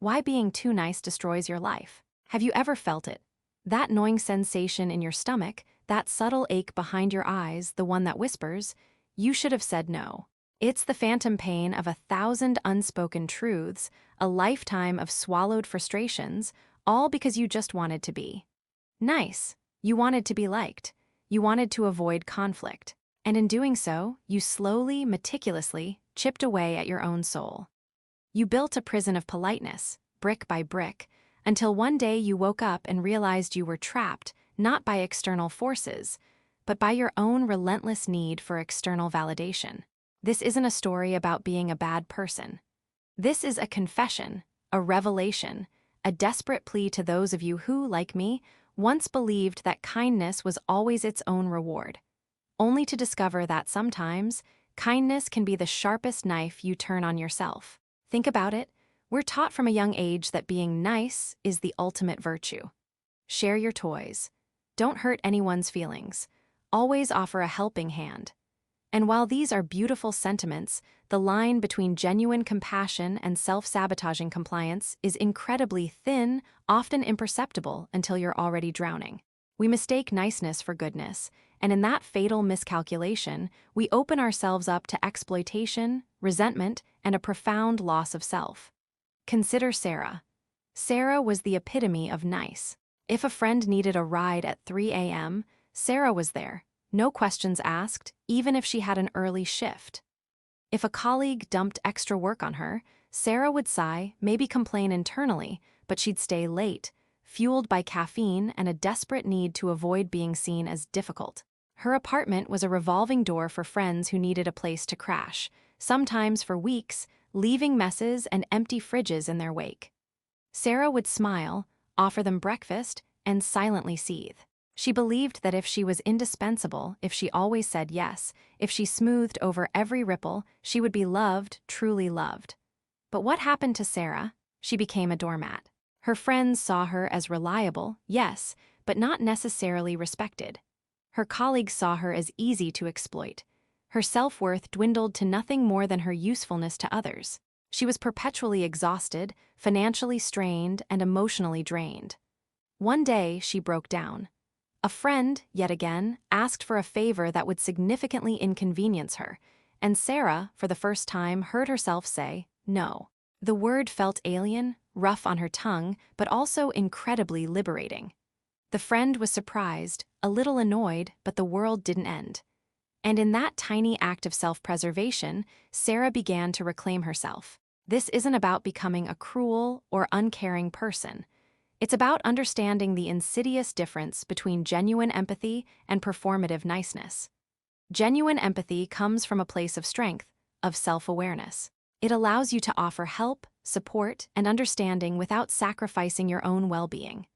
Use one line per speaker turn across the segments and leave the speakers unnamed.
Why being too nice destroys your life. Have you ever felt it? That gnawing sensation in your stomach, that subtle ache behind your eyes, the one that whispers, you should have said no. It's the phantom pain of 1,000 unspoken truths, a lifetime of swallowed frustrations, all because you just wanted to be nice. You wanted to be liked. You wanted to avoid conflict. And in doing so, you slowly, meticulously chipped away at your own soul. You built a prison of politeness, brick by brick, until one day you woke up and realized you were trapped, not by external forces, but by your own relentless need for external validation. This isn't a story about being a bad person. This is a confession, a revelation, a desperate plea to those of you who, like me, once believed that kindness was always its own reward, only to discover that sometimes kindness can be the sharpest knife you turn on yourself. Think about it. We're taught from a young age that being nice is the ultimate virtue. Share your toys. Don't hurt anyone's feelings. Always offer a helping hand. And while these are beautiful sentiments, the line between genuine compassion and self-sabotaging compliance is incredibly thin, often imperceptible until you're already drowning. We mistake niceness for goodness, and in that fatal miscalculation, we open ourselves up to exploitation, resentment, and a profound loss of self. Consider Sarah. Sarah was the epitome of nice. If a friend needed a ride at 3 a.m., Sarah was there, no questions asked, even if she had an early shift. If a colleague dumped extra work on her, Sarah would sigh, maybe complain internally, but she'd stay late, fueled by caffeine and a desperate need to avoid being seen as difficult. Her apartment was a revolving door for friends who needed a place to crash, sometimes for weeks, leaving messes and empty fridges in their wake. Sarah would smile, offer them breakfast, and silently seethe. She believed that if she was indispensable, if she always said yes, if she smoothed over every ripple, she would be loved, truly loved. But what happened to Sarah? She became a doormat. Her friends saw her as reliable, yes, but not necessarily respected. Her colleagues saw her as easy to exploit. Her self-worth dwindled to nothing more than her usefulness to others. She was perpetually exhausted, financially strained, and emotionally drained. One day, she broke down. A friend, yet again, asked for a favor that would significantly inconvenience her, and Sarah, for the first time, heard herself say, no. The word felt alien, rough on her tongue, but also incredibly liberating. The friend was surprised, a little annoyed, but the world didn't end. And in that tiny act of self-preservation, Sarah began to reclaim herself. This isn't about becoming a cruel or uncaring person. It's about understanding the insidious difference between genuine empathy and performative niceness. Genuine empathy comes from a place of strength, of self-awareness. It allows you to offer help, support, and understanding without sacrificing your own well-being.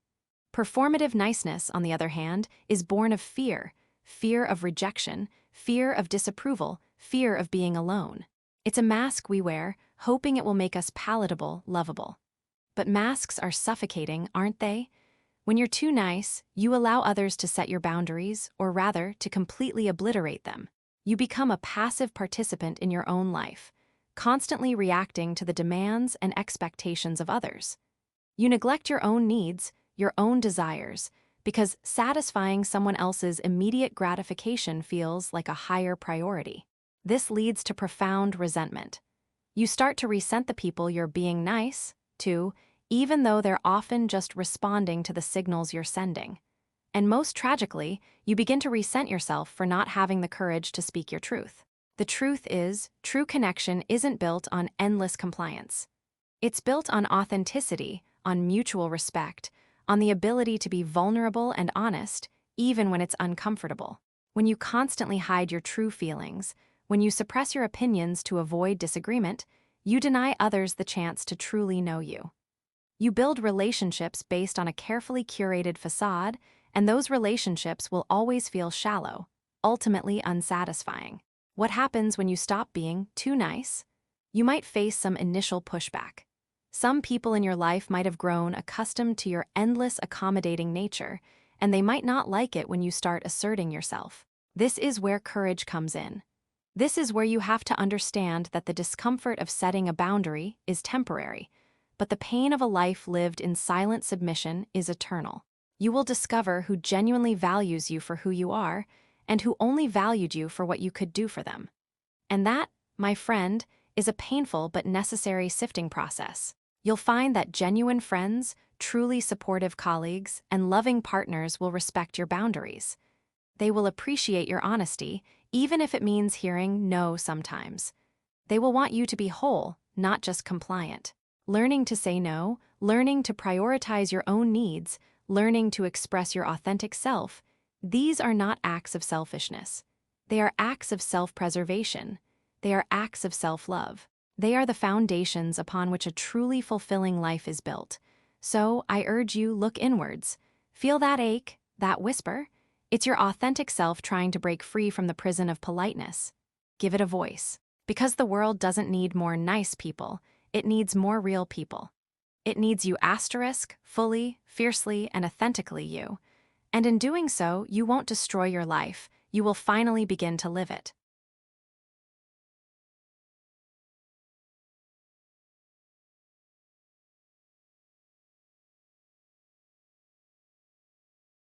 Performative niceness, on the other hand, is born of fear, fear of rejection, fear of disapproval, fear of being alone. It's a mask we wear, hoping it will make us palatable, lovable. But masks are suffocating, aren't they? When you're too nice, you allow others to set your boundaries, or rather, to completely obliterate them. You become a passive participant in your own life, constantly reacting to the demands and expectations of others. You neglect your own needs, your own desires, because satisfying someone else's immediate gratification feels like a higher priority. This leads to profound resentment. You start to resent the people you're being nice to, even though they're often just responding to the signals you're sending. And most tragically, you begin to resent yourself for not having the courage to speak your truth. The truth is, true connection isn't built on endless compliance. It's built on authenticity, on mutual respect, on the ability to be vulnerable and honest, even when it's uncomfortable. When you constantly hide your true feelings, when you suppress your opinions to avoid disagreement, you deny others the chance to truly know you. You build relationships based on a carefully curated facade, and those relationships will always feel shallow, ultimately unsatisfying. What happens when you stop being too nice? You might face some initial pushback. Some people in your life might have grown accustomed to your endless accommodating nature, and they might not like it when you start asserting yourself. This is where courage comes in. This is where you have to understand that the discomfort of setting a boundary is temporary, but the pain of a life lived in silent submission is eternal. You will discover who genuinely values you for who you are, and who only valued you for what you could do for them. And that, my friend, is a painful but necessary sifting process. You'll find that genuine friends, truly supportive colleagues, and loving partners will respect your boundaries. They will appreciate your honesty, even if it means hearing no sometimes. They will want you to be whole, not just compliant. Learning to say no, learning to prioritize your own needs, learning to express your authentic self, these are not acts of selfishness. They are acts of self-preservation. They are acts of self-love. They are the foundations upon which a truly fulfilling life is built. So I urge you, look inwards. Feel that ache, that whisper? It's your authentic self trying to break free from the prison of politeness. Give it a voice. Because the world doesn't need more nice people, it needs more real people. It needs you fully, fiercely, and authentically you. And in doing so, you won't destroy your life. You will finally begin to live it.